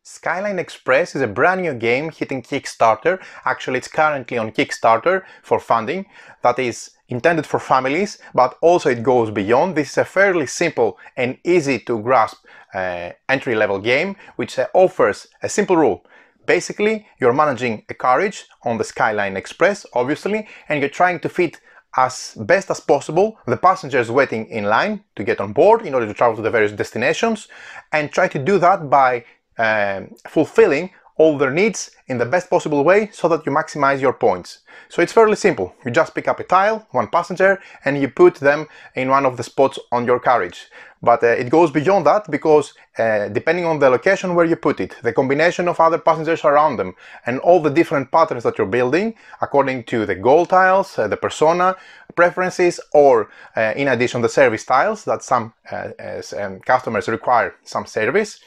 Skyline Express is a brand new game hitting Kickstarter. Actually, it's currently on Kickstarter for funding. That is intended for families, but also it goes beyond. This is a fairly simple and easy to grasp entry-level game, which offers a simple rule. Basically, you're managing a carriage on the Skyline Express, obviously, and you're trying to fit as best as possible the passengers waiting in line to get on board in order to travel to the various destinations, and try to do that by fulfilling all their needs in the best possible way so that you maximize your points. So it's fairly simple. You just pick up a tile, one passenger, and you put them in one of the spots on your carriage. But it goes beyond that, because depending on the location where you put it, the combination of other passengers around them, and all the different patterns that you're building according to the goal tiles, the persona preferences, or in addition the service tiles that some customers require some service,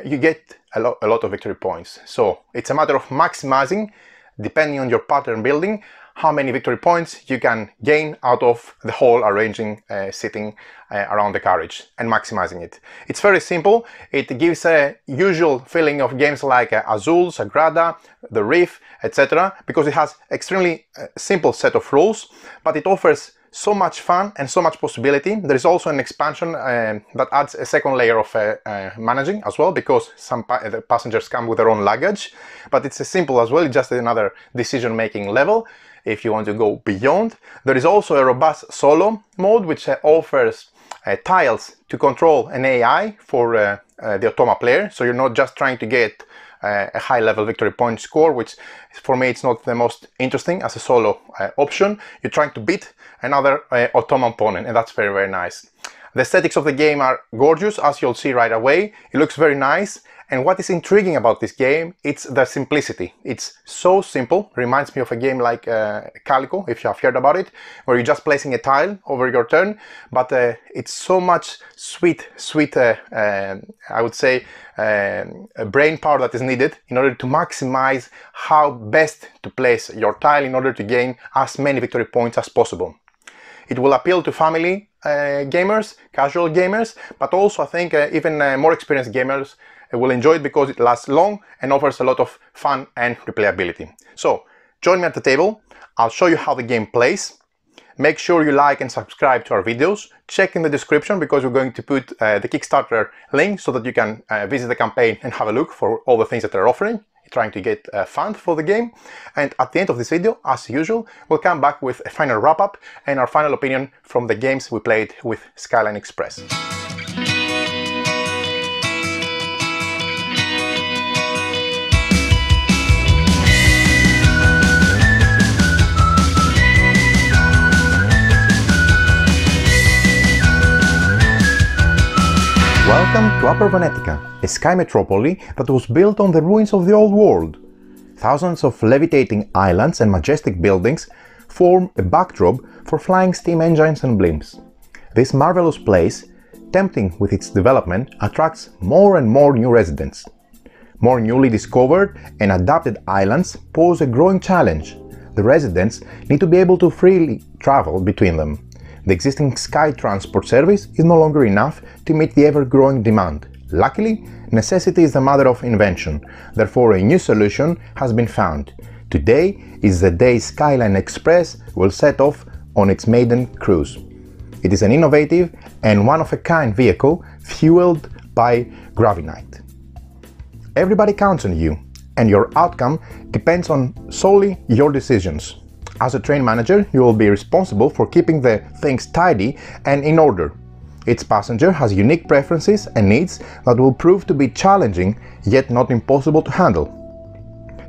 you get a lot of victory points. So it's a matter of maximizing, depending on your pattern building, how many victory points you can gain out of the whole arranging sitting around the carriage and maximizing it. It's very simple. It gives a usual feeling of games like Azul, Sagrada, The Reef, etc., because it has extremely simple set of rules, but it offers so much fun and so much possibility. There is also an expansion that adds a second layer of managing as well, because some the passengers come with their own luggage, but it's simple as well. It's just another decision-making level if you want to go beyond. There is also a robust solo mode, which offers tiles to control an AI for the automa player, so you're not just trying to get a high-level victory point score, which for me it's not the most interesting as a solo option. You're trying to beat another automa opponent, and that's very, very nice. The aesthetics of the game are gorgeous, as you'll see right away. It looks very nice, and what is intriguing about this game, it's the simplicity. It's so simple. Reminds me of a game like Calico, if you have heard about it, where you're just placing a tile over your turn, but it's so much sweet, I would say, brain power that is needed in order to maximize how best to place your tile in order to gain as many victory points as possible. It will appeal to family gamers, casual gamers, but also I think even more experienced gamers will enjoy it, because it lasts long and offers a lot of fun and replayability. So join me at the table. I'll show you how the game plays. Make sure you like and subscribe to our videos. Check in the description, because we're going to put the Kickstarter link so that you can visit the campaign and have a look for all the things that they're offering, trying to get fund for the game. And at the end of this video, as usual, we'll come back with a final wrap-up and our final opinion from the games we played with Skyline Express. Welcome to Upper Venetica, a sky metropolis that was built on the ruins of the old world. Thousands of levitating islands and majestic buildings form a backdrop for flying steam engines and blimps. This marvelous place, tempting with its development, attracts more and more new residents. More newly discovered and adapted islands pose a growing challenge. The residents need to be able to freely travel between them. The existing sky transport service is no longer enough to meet the ever-growing demand. Luckily, necessity is the mother of invention, therefore a new solution has been found. Today is the day Skyline Express will set off on its maiden cruise. It is an innovative and one-of-a-kind vehicle fueled by Gravinite. Everybody counts on you, and your outcome depends on solely your decisions. As a train manager, you will be responsible for keeping the things tidy and in order. Each passenger has unique preferences and needs that will prove to be challenging, yet not impossible to handle.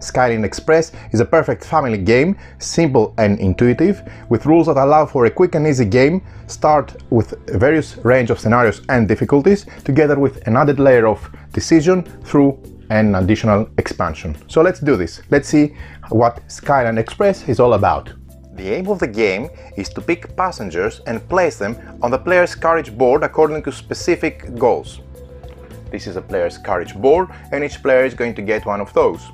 Skyline Express is a perfect family game, simple and intuitive, with rules that allow for a quick and easy game. Start with a various range of scenarios and difficulties, together with an added layer of decision through an additional expansion. So let's do this. Let's see what Skyline Express is all about. The aim of the game is to pick passengers and place them on the player's carriage board according to specific goals. This is a player's carriage board, and each player is going to get one of those.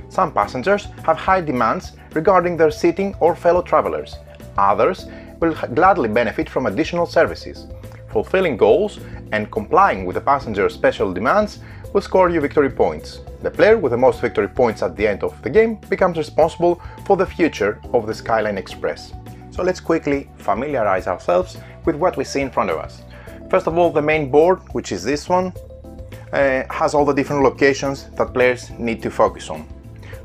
Some passengers have high demands regarding their seating or fellow travelers. Others will gladly benefit from additional services. Fulfilling goals and complying with the passenger's special demands will score you victory points. The player with the most victory points at the end of the game becomes responsible for the future of the Skyline Express. So let's quickly familiarize ourselves with what we see in front of us. First of all, the main board, which is this one, has all the different locations that players need to focus on.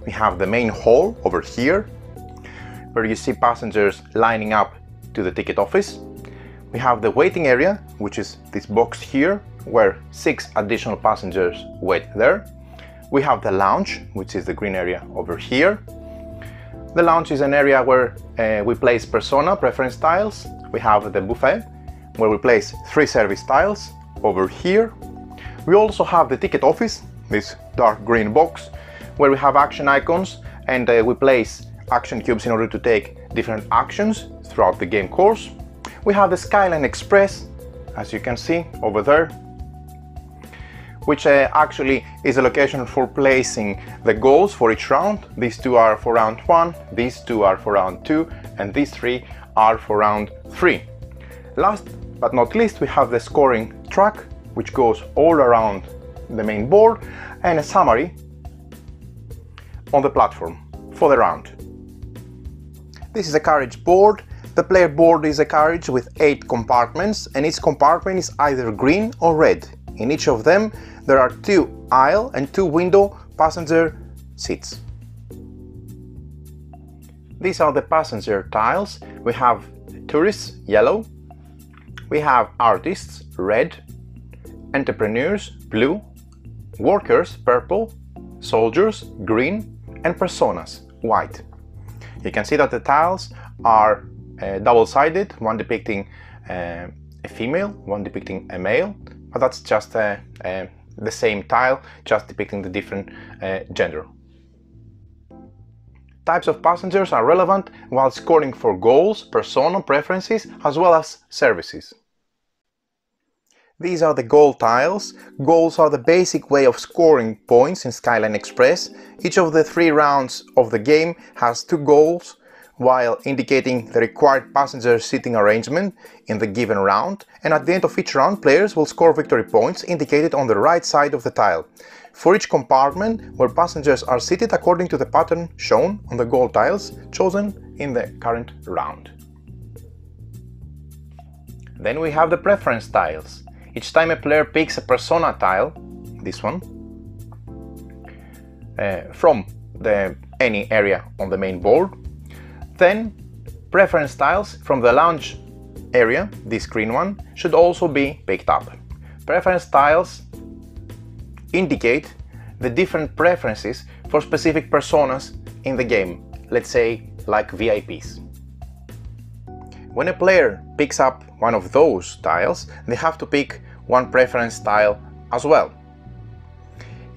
We have the main hall over here, where you see passengers lining up to the ticket office. We have the waiting area, which is this box here, where 6 additional passengers wait there. We have the lounge, which is the green area over here. The lounge is an area where we place persona preference tiles. We have the buffet, where we place 3 service tiles over here. We also have the ticket office, this dark green box, where we have action icons, and we place action cubes in order to take different actions throughout the game course. We have the Skyline Express, as you can see over there, which actually is a location for placing the goals for each round. These 2 are for round 1, these 2 are for round 2, and these 3 are for round 3. Last but not least, we have the scoring track, which goes all around the main board, and a summary on the platform for the round. This is a carriage board. The player board is a carriage with 8 compartments, and each compartment is either green or red. In each of them there are 2 aisle and 2 window passenger seats. These are the passenger tiles. We have tourists, yellow. We have artists, red. Entrepreneurs, blue. Workers, purple. Soldiers, green. And personas, white. You can see that the tiles are double-sided, one depicting a female, one depicting a male, but that's just the same tile, just depicting the different gender. Types of passengers are relevant while scoring for goals, persona preferences, as well as services. These are the goal tiles. Goals are the basic way of scoring points in Skyline Express. Each of the 3 rounds of the game has 2 goals, while indicating the required passenger seating arrangement in the given round, and at the end of each round players will score victory points indicated on the right side of the tile, for each compartment where passengers are seated according to the pattern shown on the goal tiles chosen in the current round. Then we have the preference tiles. Each time a player picks a persona tile, this one, from any area on the main board, then preference tiles from the lounge area, this green one, should also be picked up. Preference tiles indicate the different preferences for specific personas in the game, let's say like VIPs. When a player picks up one of those tiles, they have to pick one preference tile as well.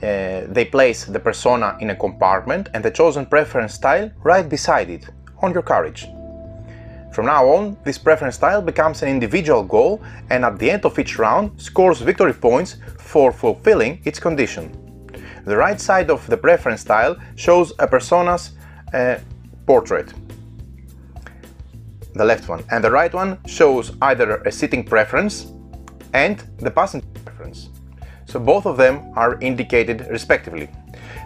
They place the persona in a compartment and the chosen preference tile right beside it on your carriage. From now on, this preference tile becomes an individual goal and at the end of each round scores victory points for fulfilling its condition. The right side of the preference tile shows a persona's portrait, the left one, and the right one shows either a seating preference and the passenger preference. So both of them are indicated respectively.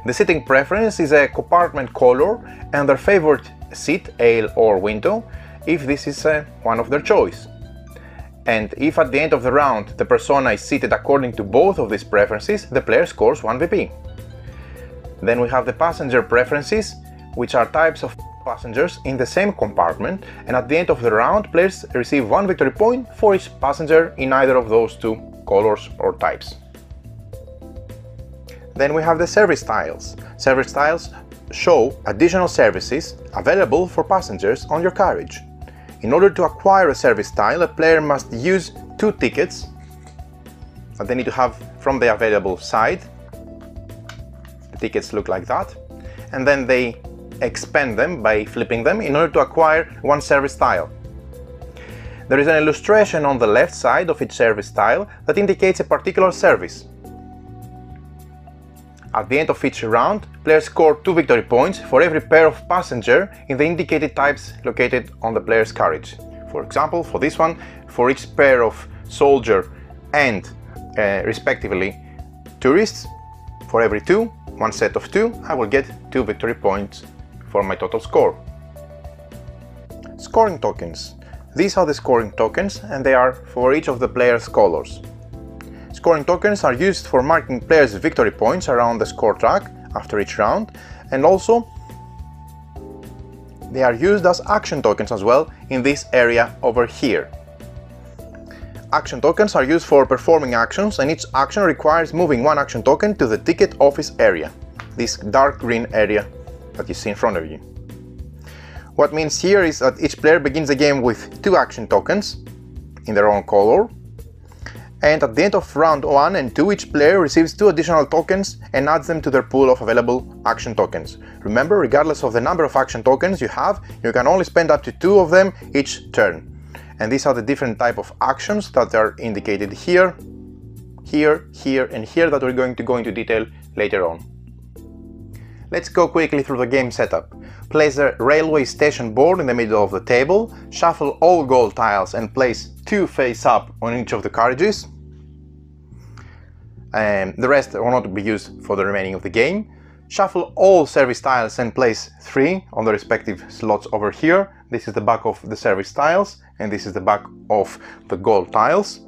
The seating preference is a compartment color and their favorite seat, aisle or window, if this is one of their choice. And if at the end of the round the persona is seated according to both of these preferences, the player scores 1 VP. Then we have the passenger preferences, which are types of passengers in the same compartment, and at the end of the round players receive 1 victory point for each passenger in either of those 2 colors or types. Then we have the service tiles. Service tiles show additional services available for passengers on your carriage. In order to acquire a service tile, a player must use 2 tickets that they need to have from the available side. The tickets look like that, and then they expend them by flipping them in order to acquire 1 service tile. There is an illustration on the left side of each service tile that indicates a particular service. At the end of each round, players score 2 victory points for every pair of passenger in the indicated types located on the player's carriage. For example, for this one, for each pair of soldier and respectively tourists, For every 2, one set of 2, I will get 2 victory points for my total score. Scoring tokens. These are the scoring tokens, and they are for each of the players' colors. Scoring tokens are used for marking players' victory points around the score track after each round, and also they are used as action tokens as well in this area over here. Action tokens are used for performing actions, and each action requires moving one action token to the ticket office area, this dark green area that you see in front of you. What means here is that each player begins the game with 2 action tokens in their own color, and at the end of round 1 and 2 each player receives 2 additional tokens and adds them to their pool of available action tokens. Remember, regardless of the number of action tokens you have, you can only spend up to 2 of them each turn. And these are the different type of actions that are indicated here, here, here and here that we're going to go into detail later on. Let's go quickly through the game setup. Place a railway station board in the middle of the table, shuffle all gold tiles and place 2 face up on each of the carriages. The rest will not be used for the remaining of the game. Shuffle all service tiles and place 3 on the respective slots over here. This is the back of the service tiles and this is the back of the gold tiles.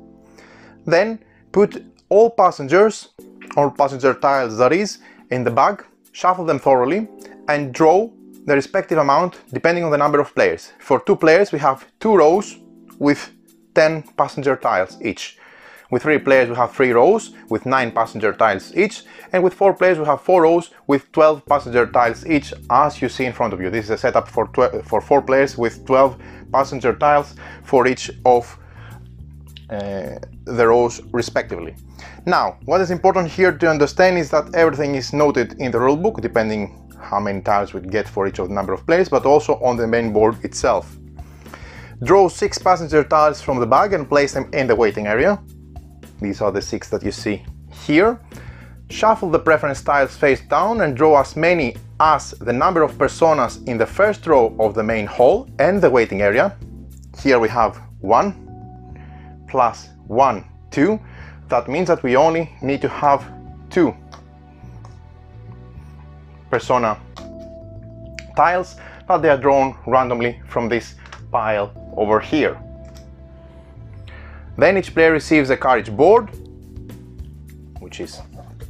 Then put all passenger tiles that is in the bag, shuffle them thoroughly and draw the respective amount depending on the number of players. For 2 players we have 2 rows with 10 passenger tiles each. With 3 players we have 3 rows with 9 passenger tiles each, and with 4 players we have 4 rows with 12 passenger tiles each, as you see in front of you. This is a setup for 4 players with 12 passenger tiles for each of the rows respectively. Now, what is important here to understand is that everything is noted in the rulebook, depending how many tiles we get for each of the number of players, but also on the main board itself. Draw 6 passenger tiles from the bag and place them in the waiting area. These are the 6 that you see here. Shuffle the preference tiles face down and draw as many as the number of personas in the first row of the main hall and the waiting area. Here we have 1 plus 1, 2. That means that we only need to have 2 persona tiles, but they are drawn randomly from this pile over here. Then each player receives a carriage board, which is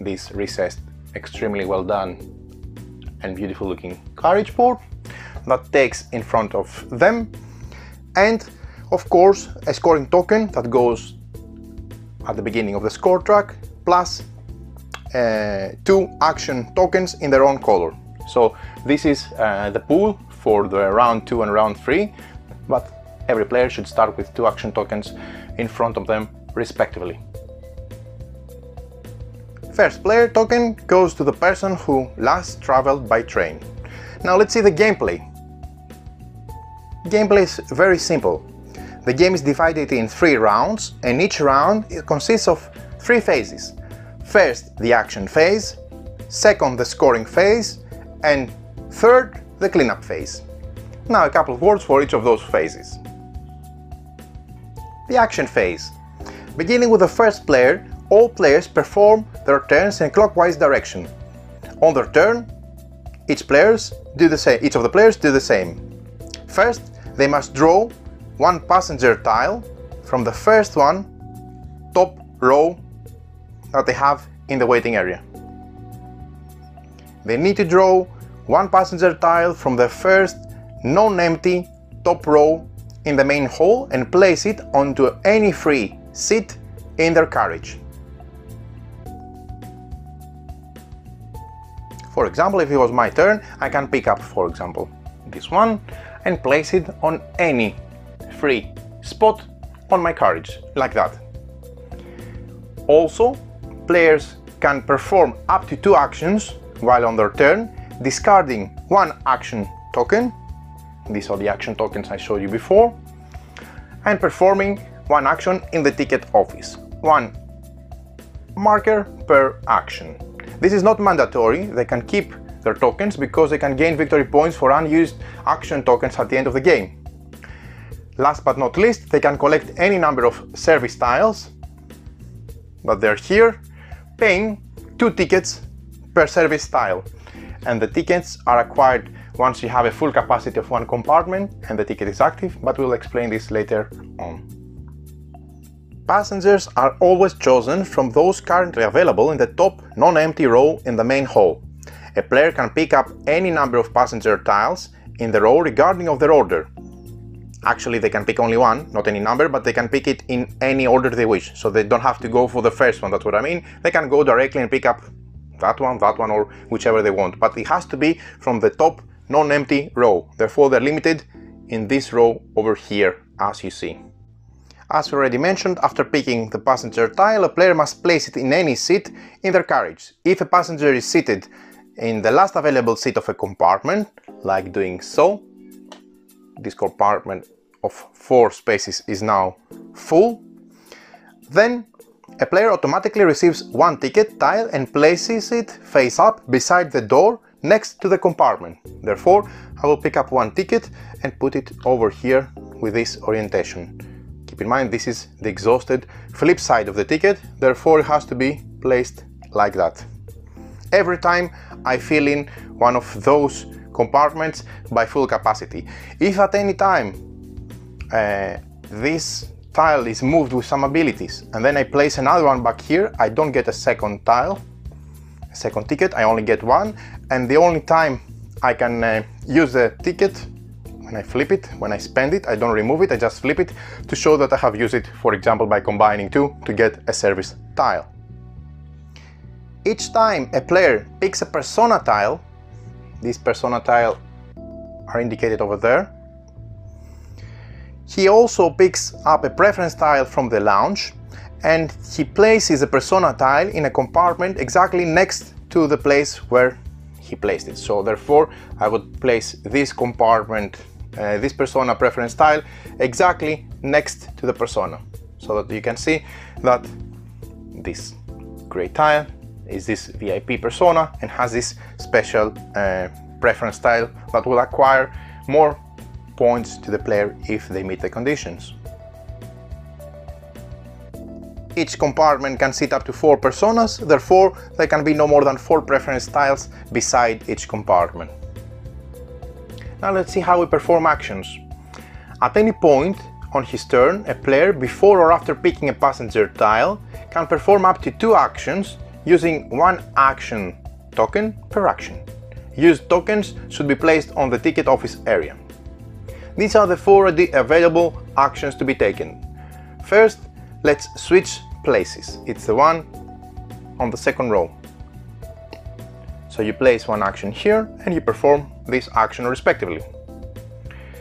this recessed, extremely well done and beautiful looking carriage board that takes in front of them, and of course a scoring token that goes at the beginning of the score track, plus 2 action tokens in their own color. So this is the pool for the round 2 and round 3, but every player should start with 2 action tokens in front of them respectively. First player token goes to the person who last traveled by train. Now let's see the gameplay. Gameplay is very simple. The game is divided in 3 rounds, and each round consists of 3 phases. First, the action phase, second, the scoring phase, and third, the cleanup phase. Now a couple of words for each of those phases. The action phase. Beginning with the first player, all players perform their turns in clockwise direction. On their turn, each of the players do the same. First, they must draw 1 passenger tile from the first top row that they have in the waiting area. They need to draw 1 passenger tile from the first non-empty top row in the main hall and place it onto any free seat in their carriage. For example, if it was my turn, I can pick up, for example, this one and place it on any free spot on my carriage, like that. Also, players can perform up to 2 actions while on their turn, discarding 1 action token. These are the action tokens I showed you before, and performing 1 action in the ticket office. 1 marker per action. This is not mandatory. They can keep their tokens because they can gain victory points for unused action tokens at the end of the game. Last but not least, they can collect any number of service tiles, but they're here, paying 2 tickets per service tile, and the tickets are acquired once you have a full capacity of one compartment and the ticket is active, but we'll explain this later on. Passengers are always chosen from those currently available in the top non-empty row in the main hall. A player can pick up any number of passenger tiles in the row regarding of their order. Actually, they can pick only one, not any number, but they can pick it in any order they wish, so they don't have to go for the first one, that's what I mean. They can go directly and pick up that one, or whichever they want, but it has to be from the top non-empty row. Therefore, they're limited in this row over here, as you see. As we already mentioned, after picking the passenger tile, a player must place it in any seat in their carriage. If a passenger is seated in the last available seat of a compartment, like doing so, this compartment of 4 spaces is now full, then a player automatically receives one ticket tile and places it face up beside the door next to the compartment. Therefore, I will pick up one ticket and put it over here with this orientation. Keep in mind, this is the exhausted flip side of the ticket, therefore it has to be placed like that. Every time I fill in one of those compartments by full capacity. If at any time this tile is moved with some abilities and then I place another one back here, I don't get a second tile, a second ticket, I only get one, and the only time I can use the ticket when I flip it, when I spend it, I don't remove it, I just flip it to show that I have used it, for example, by combining two to get a service tile. Each time a player picks a persona tile, these persona tile are indicated over there, he also picks up a preference tile from the lounge and he places a persona tile in a compartment exactly next to the place where he placed it. So therefore I would place this compartment, this persona preference tile exactly next to the persona, so that you can see that this gray tile is this VIP persona and has this special preference tile that will acquire more points to the player if they meet the conditions. Each compartment can sit up to 4 personas, therefore there can be no more than 4 preference tiles beside each compartment. Now let's see how we perform actions. At any point on his turn, a player, before or after picking a passenger tile, can perform up to 2 actions using 1 action token per action. Used tokens should be placed on the ticket office area. These are the 4 available actions to be taken. First, let's switch places. It's the one on the second row. So you place 1 action here and you perform this action respectively.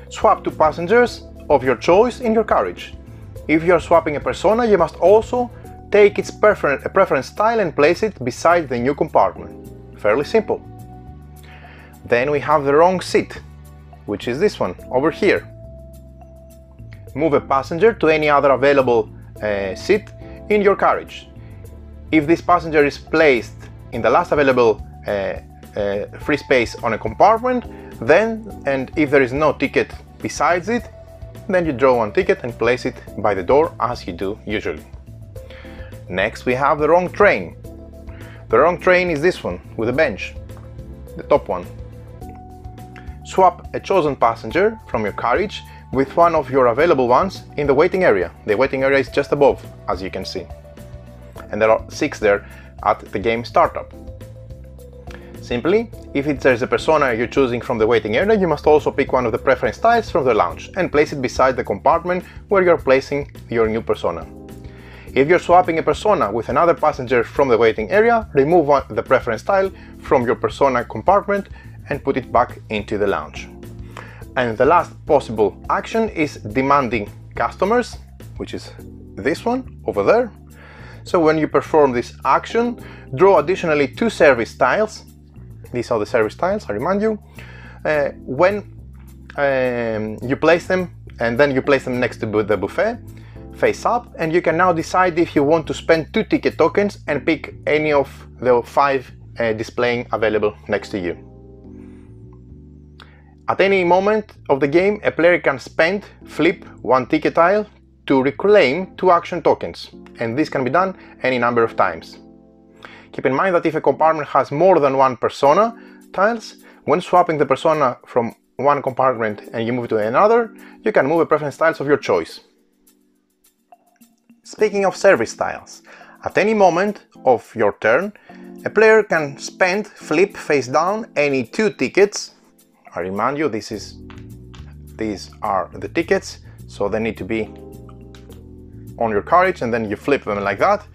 Swap 2 passengers of your choice in your carriage. If you are swapping a persona, you must also take its preference tile and place it beside the new compartment. Fairly simple. Then we have the wrong seat, which is this one over here. Move a passenger to any other available seat in your carriage. If this passenger is placed in the last available free space on a compartment, and if there is no ticket besides it, then you draw 1 ticket and place it by the door as you do usually. Next we have the wrong train. The wrong train is this one with a bench, the top one. Swap a chosen passenger from your carriage with one of your available ones in the waiting area. The waiting area is just above, as you can see. And there are 6 there at the game startup. Simply, if there's a persona you're choosing from the waiting area, you must also pick one of the preference tiles from the lounge and place it beside the compartment where you're placing your new persona. If you're swapping a persona with another passenger from the waiting area, remove the preference tile from your persona compartment and put it back into the lounge. And the last possible action is demanding customers, which is this one over there. So when you perform this action, draw additionally 2 service tiles. These are the service tiles, I remind you. When you place them, and then you place them next to the buffet, face up, and you can now decide if you want to spend 2 ticket tokens and pick any of the 5 displaying available next to you. At any moment of the game, a player can flip 1 ticket tile to reclaim 2 action tokens, and this can be done any number of times. Keep in mind that if a compartment has more than one persona tiles, when swapping the persona from one compartment and you move to another, you can move a preference tiles of your choice. Speaking of service tiles, at any moment of your turn, a player can spend, flip face down any 2 tickets. I remind you, these are the tickets, so they need to be on your carriage, and then you flip them like that,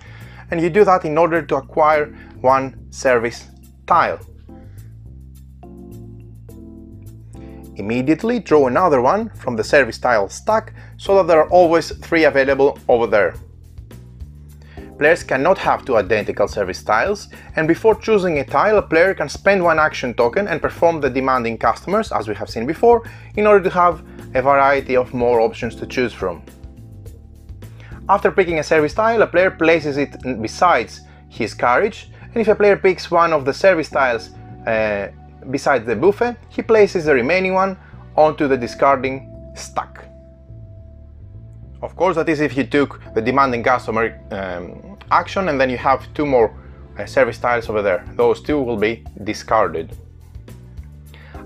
and you do that in order to acquire 1 service tile. Immediately draw another one from the service tile stack so that there are always 3 available over there. Players cannot have 2 identical service tiles, and before choosing a tile, a player can spend 1 action token and perform the demanding customers, as we have seen before, in order to have a variety of more options to choose from. After picking a service tile, a player places it besides his carriage, and if a player picks one of the service tiles besides the buffet, he places the remaining one onto the discarding stack. Of course, that is if you took the demanding customer action and then you have 2 more service tiles over there. Those 2 will be discarded.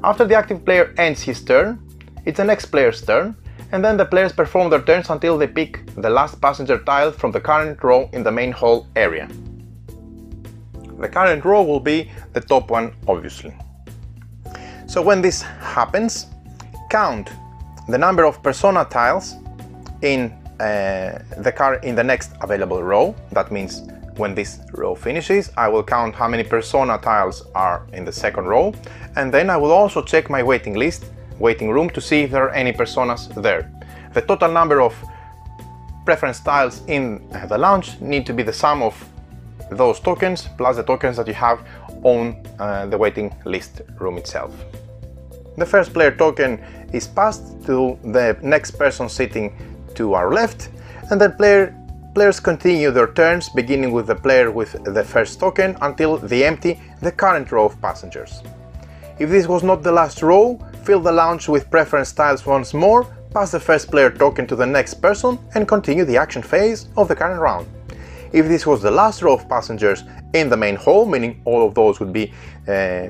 After the active player ends his turn, it's the next player's turn, and then the players perform their turns until they pick the last passenger tile from the current row in the main hall area. The current row will be the top one, obviously. So when this happens, count the number of persona tiles in the next available row. That means when this row finishes, I will count how many persona tiles are in the second row, and then I will also check my waiting room to see if there are any personas there. The total number of preference tiles in the lounge need to be the sum of those tokens plus the tokens that you have on the waiting list room itself. The first player token is passed to the next person sitting to our left, and then players continue their turns, beginning with the player with the first token until they empty the current row of passengers. If this was not the last row, fill the lounge with preference tiles once more, pass the first player token to the next person, and continue the action phase of the current round. If this was the last row of passengers in the main hall, meaning all of those would be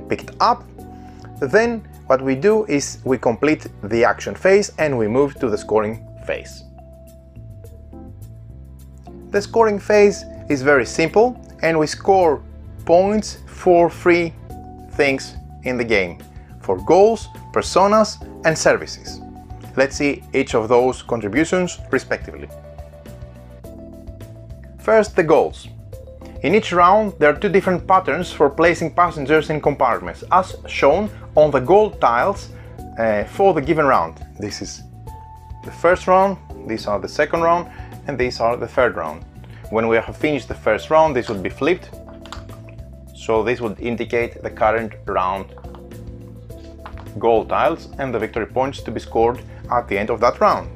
picked up, then what we do is we complete the action phase and we move to the scoring phase. The scoring phase is very simple, and we score points for 3 things in the game: for goals, personas, and services. Let's see each of those contributions respectively. First, the goals. In each round, there are 2 different patterns for placing passengers in compartments, as shown on the gold tiles for the given round. This is the first round, these are the second round, and these are the third round. When we have finished the first round, this would be flipped, so this would indicate the current round gold tiles and the victory points to be scored at the end of that round.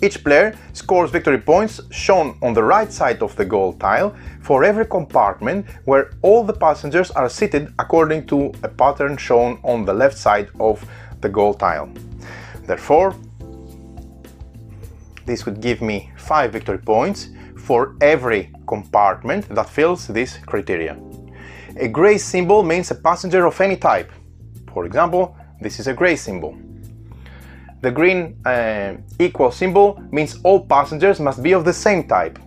Each player scores victory points shown on the right side of the gold tile for every compartment where all the passengers are seated according to a pattern shown on the left side of the gold tile. Therefore, this would give me 5 victory points for every compartment that fills this criteria. A gray symbol means a passenger of any type. For example, this is a gray symbol. The green equal symbol means all passengers must be of the same type.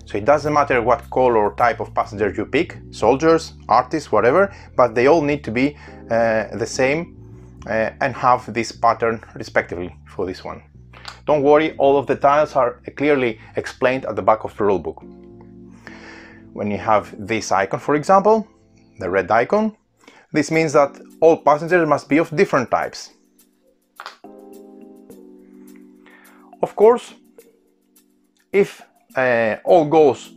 So it doesn't matter what color or type of passenger you pick, soldiers, artists, whatever, but they all need to be the same and have this pattern respectively for this one. Don't worry, all of the tiles are clearly explained at the back of the rulebook. When you have this icon, for example, the red icon, this means that all passengers must be of different types. Of course, if all goals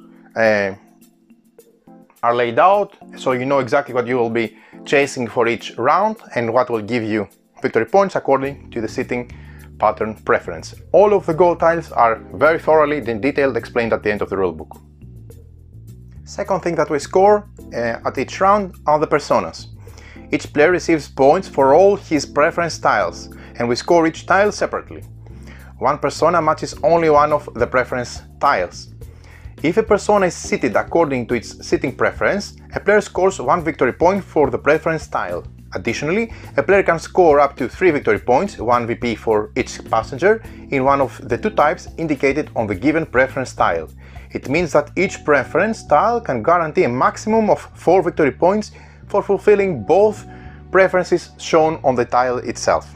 are laid out, so you know exactly what you will be chasing for each round and what will give you victory points according to the sitting pattern preference. All of the gold tiles are very thoroughly and detailed explained at the end of the rulebook. Second thing that we score at each round are the personas. Each player receives points for all his preference tiles, and we score each tile separately. One persona matches only one of the preference tiles. If a persona is seated according to its seating preference, a player scores 1 victory point for the preference tile. Additionally, a player can score up to 3 victory points, 1 VP for each passenger, in one of the two types indicated on the given preference tile. It means that each preference tile can guarantee a maximum of 4 victory points for fulfilling both preferences shown on the tile itself.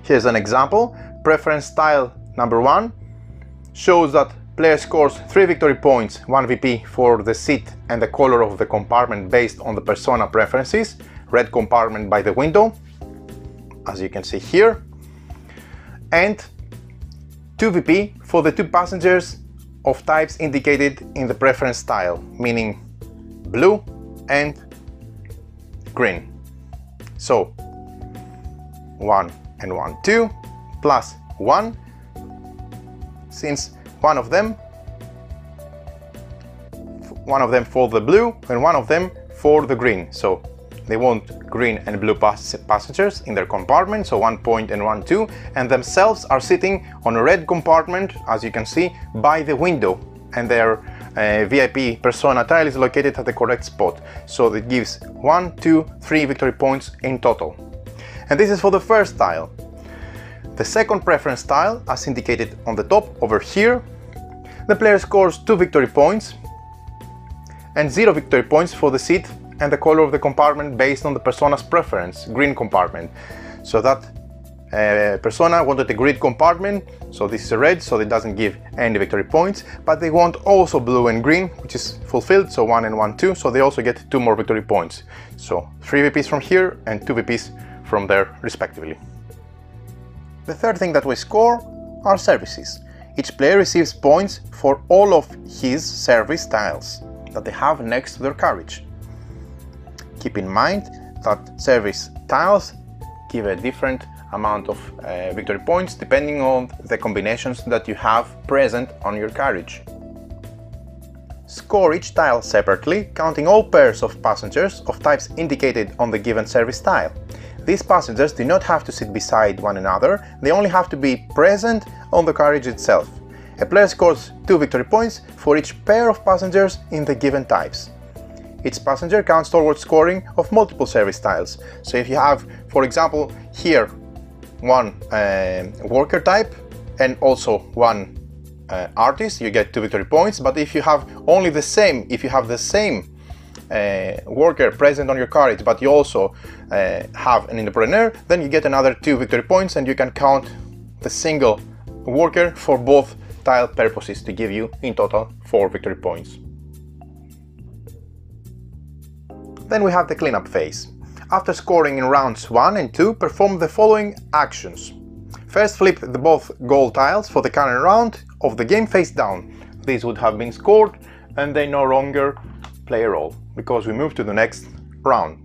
Here's an example. Preference tile number 1 shows that player scores 3 victory points, 1 VP for the seat and the color of the compartment based on the persona preferences, red compartment by the window, as you can see here, and 2 VP for the two passengers of types indicated in the preference tile, meaning blue and green. So 1 and 1, 2, plus 1, since one of them for the blue and one of them for the green. So they want green and blue passengers in their compartment, so 1 point and 1, 2, and themselves are sitting on a red compartment, as you can see, by the window, and their VIP persona tile is located at the correct spot. So it gives 1, 2, 3 victory points in total. And this is for the first tile. The second preference tile, as indicated on the top over here, the player scores 2 victory points and 0 victory points for the seat and the color of the compartment based on the persona's preference, green compartment. So that persona wanted a green compartment, so this is a red, so it doesn't give any victory points, but they want also blue and green, which is fulfilled, so 1 and 1, 2, so they also get 2 more victory points. So 3 VPs from here and 2 VPs from there respectively. The third thing that we score are services. Each player receives points for all of his service tiles that they have next to their carriage. Keep in mind that service tiles give a different amount of victory points depending on the combinations that you have present on your carriage. Score each tile separately, counting all pairs of passengers of types indicated on the given service tile. These passengers do not have to sit beside one another, they only have to be present on the carriage itself. A player scores 2 victory points for each pair of passengers in the given types. Each passenger counts towards scoring of multiple service tiles. So if you have, for example, here one worker type and also one artist, you get 2 victory points. But if you have only the same, worker present on your carriage, but you also have an entrepreneur, then you get another 2 victory points, and you can count the single worker for both tile purposes to give you in total 4 victory points. Then we have the cleanup phase. After scoring in rounds 1 and 2, perform the following actions. First, flip the both goal tiles for the current round of the game face down. These would have been scored and they no longer play a role because we move to the next round.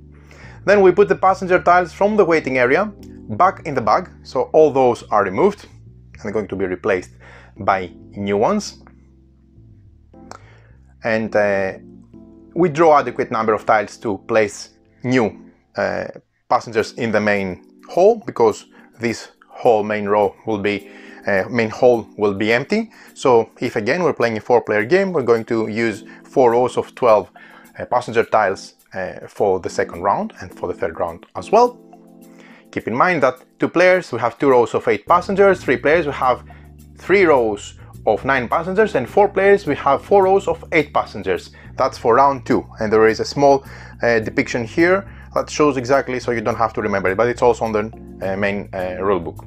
Then we put the passenger tiles from the waiting area back in the bag, so all those are removed and they're going to be replaced by new ones. And we draw adequate number of tiles to place new passengers in the main hall, because this whole main hall will be empty. So if again we're playing a 4-player game, we're going to use 4 rows of 12 passenger tiles for the second round and for the third round as well. Keep in mind that 2 players we have 2 rows of 8 passengers, 3 players we have 3 rows of 9 passengers, and 4 players we have 4 rows of 8 passengers. That's for round 2, and there is a small depiction here that shows exactly, so you don't have to remember it, but it's also on the main rulebook.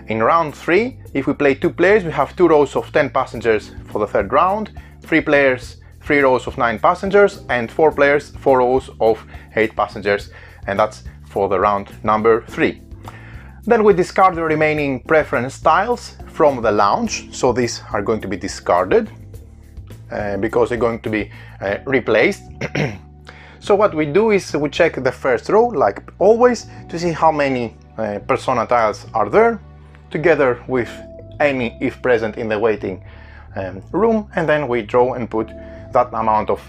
In round 3, if we play 2 players, we have 2 rows of 10 passengers for the third round, 3 players 3 rows of 9 passengers, and 4 players 4 rows of 8 passengers, and that's for the round number 3. Then we discard the remaining preference tiles from the lounge, so these are going to be discarded because they're going to be replaced. So what we do is we check the first row, like always, to see how many persona tiles are there, together with any if present in the waiting room, and then we draw and put that amount of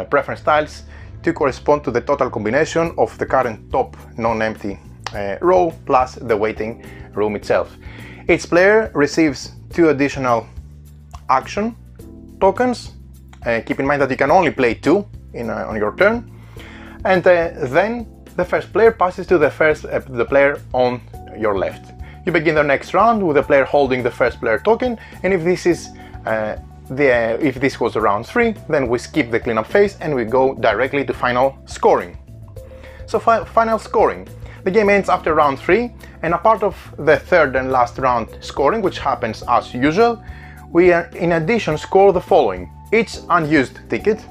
preference tiles to correspond to the total combination of the current top non-empty row plus the waiting room itself. Each player receives 2 additional action tokens Keep in mind that you can only play 2 on your turn, and then the first player passes to the player on your left. You begin the next round with the player holding the first player token, and if this is if this was round 3, then we skip the cleanup phase and we go directly to final scoring. So final scoring. The game ends after round 3, and a part of the third and last round scoring, which happens as usual, we in addition score the following. Each unused ticket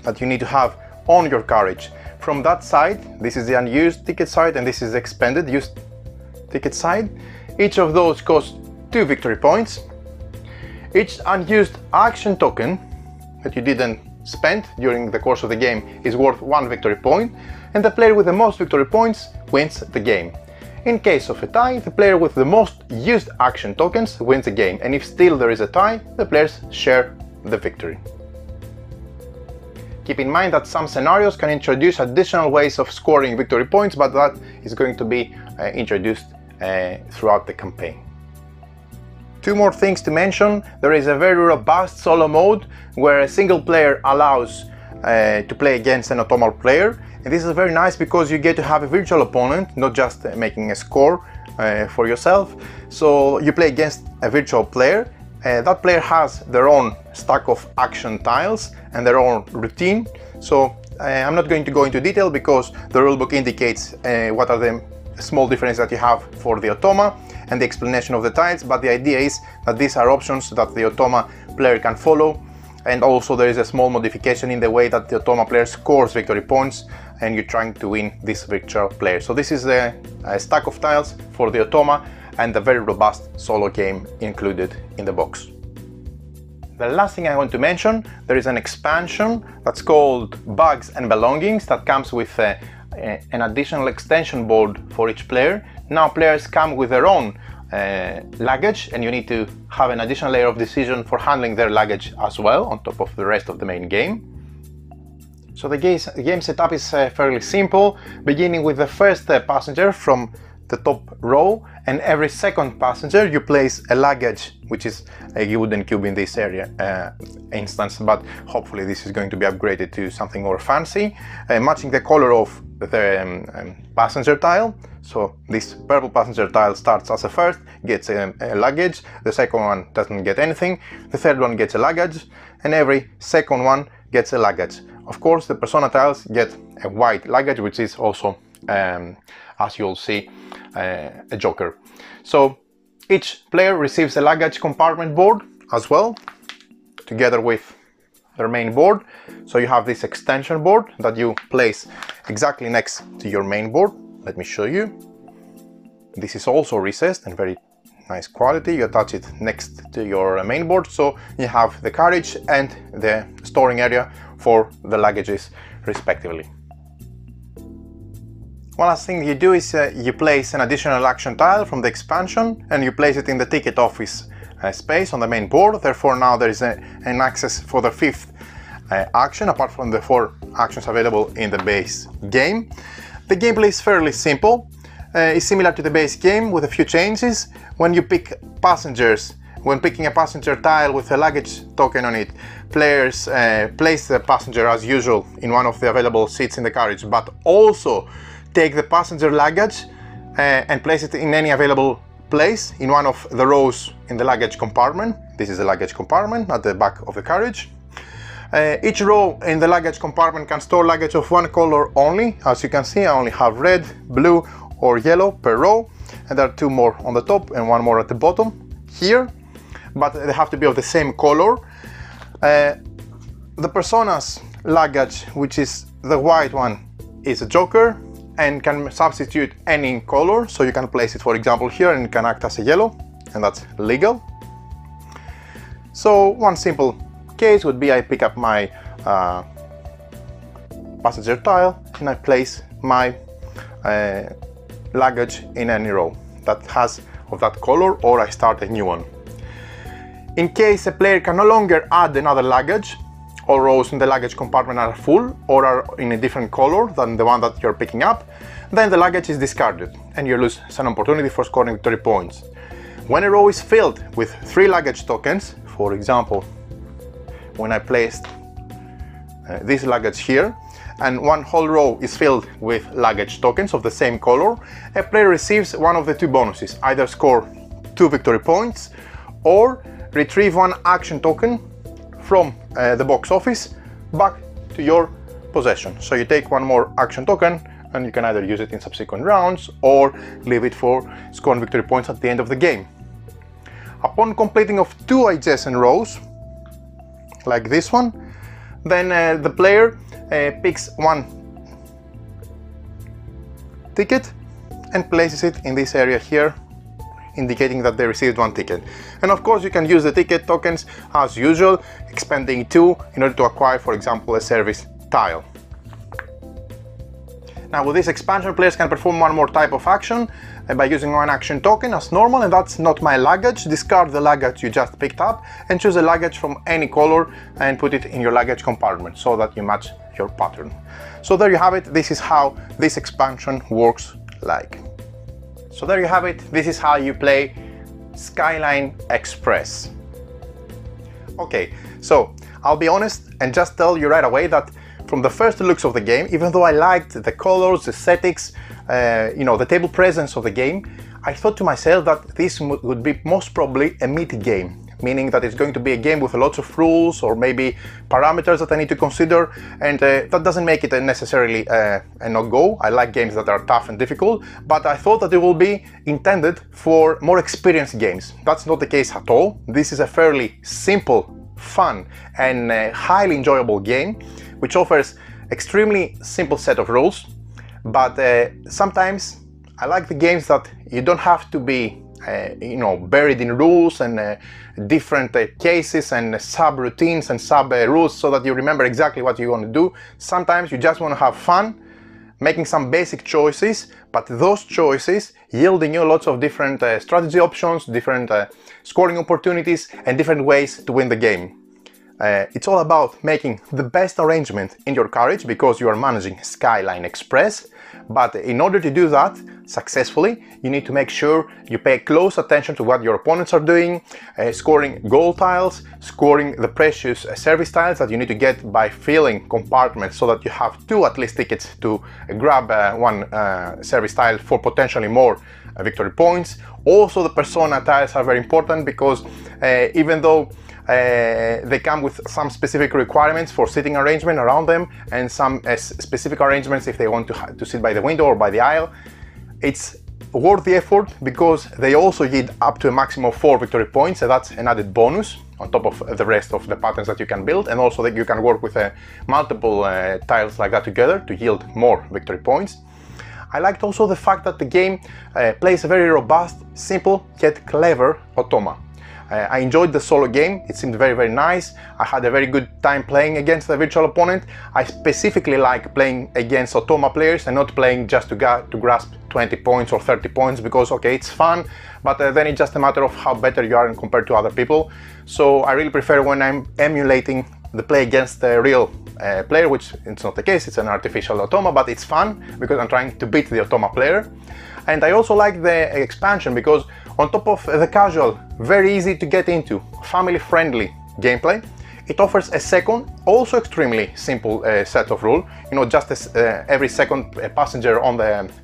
that you need to have on your carriage. From that side, this is the unused ticket side and this is the expended used ticket side. Each of those costs 2 victory points. Each unused action token that you didn't spend during the course of the game is worth 1 victory point, and the player with the most victory points wins the game. In case of a tie, the player with the most used action tokens wins the game, and if still there is a tie, the players share the victory. Keep in mind that some scenarios can introduce additional ways of scoring victory points, but that is going to be introduced throughout the campaign. 2 more things to mention. There is a very robust solo mode where a single player allows to play against an automatic player, and this is very nice because you get to have a virtual opponent, not just making a score for yourself. So you play against a virtual player. That player has their own stack of action tiles and their own routine. So I'm not going to go into detail because the rulebook indicates what are the small differences that you have for the automa and the explanation of the tiles, but the idea is that these are options that the automa player can follow, and also there is a small modification in the way that the automa player scores victory points and you're trying to win this virtual player. So this is the stack of tiles for the automa and a very robust solo game included in the box. The last thing I want to mention, there is an expansion that's called Bags and Belongings that comes with an additional extension board for each player. Now players come with their own luggage, and you need to have an additional layer of decision for handling their luggage as well on top of the rest of the main game. So the game setup is fairly simple, beginning with the first passenger from the top row, and every second passenger you place a luggage, which is a wooden cube in this area instance, but hopefully this is going to be upgraded to something more fancy, matching the color of the passenger tile. So this purple passenger tile starts as a first, gets a luggage, the second one doesn't get anything, the third one gets a luggage, and every second one gets a luggage. Of course, the persona tiles get a white luggage, which is also, as you'll see, a joker. So each player receives a luggage compartment board as well, together with their main board. So you have this extension board that you place exactly next to your main board. Let me show you. This is also recessed and very nice quality. You attach it next to your main board, so you have the carriage and the storing area for the luggages respectively. One last thing you do is you place an additional action tile from the expansion and you place it in the ticket office space on the main board. Therefore now there is an access for the 5th action, apart from the 4 actions available in the base game. The gameplay is fairly simple. It's similar to the base game with a few changes. When you pick passengers, when picking a passenger tile with a luggage token on it, players place the passenger as usual in one of the available seats in the carriage, but also take the passenger luggage and place it in any available place in one of the rows in the luggage compartment. This is the luggage compartment at the back of the carriage. Each row in the luggage compartment can store luggage of one color only. As you can see, I only have red, blue or yellow per row, and there are 2 more on the top and 1 more at the bottom here, but they have to be of the same color. The persona's luggage, which is the white one, is a joker and can substitute any color, so you can place it, for example, here, and it can act as a yellow, and that's legal. So one simple case would be I pick up my passenger tile and I place my luggage in any row that has of that color, or I start a new one. In case a player can no longer add another luggage, all rows in the luggage compartment are full or are in a different color than the one that you're picking up, then the luggage is discarded and you lose an opportunity for scoring victory points. When a row is filled with 3 luggage tokens, for example when I placed this luggage here, and one whole row is filled with luggage tokens of the same color, a player receives one of the two bonuses: either score 2 victory points or retrieve 1 action token from the box office back to your possession. So you take 1 more action token and you can either use it in subsequent rounds or leave it for scoring victory points at the end of the game. Upon completing of 2 adjacent rows, like this one, then the player picks 1 ticket and places it in this area here, indicating that they received 1 ticket. And of course you can use the ticket tokens as usual, expending 2 in order to acquire, for example, a service tile. Now with this expansion, players can perform 1 more type of action by using 1 action token as normal, and that's not my luggage. Discard the luggage you just picked up and choose a luggage from any color and put it in your luggage compartment so that you match your pattern. So there you have it. This is how this expansion works like. So there you have it. This is how you play Skyline Express. Okay, so I'll be honest and just tell you right away that from the first looks of the game, even though I liked the colors, the aesthetics, you know, the table presence of the game, I thought to myself that this would be most probably a meaty game, meaning that it's going to be a game with lots of rules or maybe parameters that I need to consider, and that doesn't make it necessarily a no-go. I like games that are tough and difficult, but I thought that it will be intended for more experienced games. That's not the case at all. This is a fairly simple, fun and highly enjoyable game, which offers extremely simple set of rules, but sometimes I like the games that you don't have to be you know, buried in rules and different cases and sub-routines and sub-rules so that you remember exactly what you want to do. Sometimes you just want to have fun, making some basic choices, but those choices yielding you lots of different strategy options, different scoring opportunities and different ways to win the game. It's all about making the best arrangement in your carriage because you are managing Skyline Express, but in order to do that successfully, you need to make sure you pay close attention to what your opponents are doing, scoring gold tiles, scoring the precious service tiles that you need to get by filling compartments so that you have 2 at least tickets to grab 1 service tile for potentially more victory points. Also, the persona tiles are very important because even though they come with some specific requirements for sitting arrangement around them and some specific arrangements if they want to sit by the window or by the aisle, it's worth the effort because they also yield up to a maximum of 4 victory points, so that's an added bonus on top of the rest of the patterns that you can build, and also that you can work with multiple tiles like that together to yield more victory points. I liked also the fact that the game plays a very robust, simple yet clever automa. I enjoyed the solo game. It seemed very, very nice. I had a very good time playing against the virtual opponent. I specifically like playing against automa players and not playing just to grasp 20 points or 30 points because, okay, it's fun, but then it's just a matter of how better you are compared to other people. So I really prefer when I'm emulating the play against the real player, which it's not the case, it's an artificial automa, but it's fun because I'm trying to beat the automa player. And I also like the expansion because on top of the casual, very easy to get into, family-friendly gameplay, it offers a second, also extremely simple set of rules. You know, just as every second passenger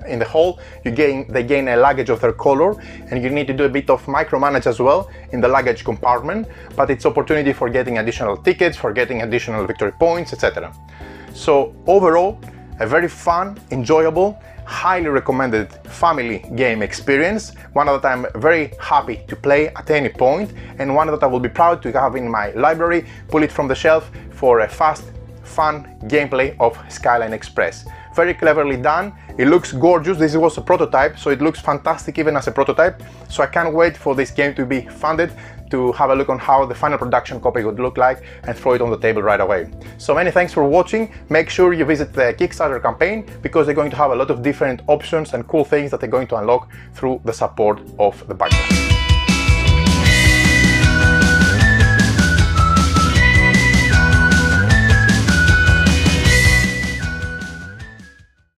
in the hall, they gain a luggage of their color, and you need to do a bit of micromanage as well in the luggage compartment, but it's opportunity for getting additional tickets, for getting additional victory points, etc. So overall, a very fun, enjoyable, highly recommended family game experience, one that I'm very happy to play at any point, and one that I will be proud to have in my library, pull it from the shelf for a fast, fun gameplay of Skyline Express. Very cleverly done, it looks gorgeous. This was a prototype, so it looks fantastic even as a prototype, so I can't wait for this game to be funded, to have a look on how the final production copy would look like and throw it on the table right away. So many thanks for watching. Make sure you visit the Kickstarter campaign because they're going to have a lot of different options and cool things that they're going to unlock through the support of the background.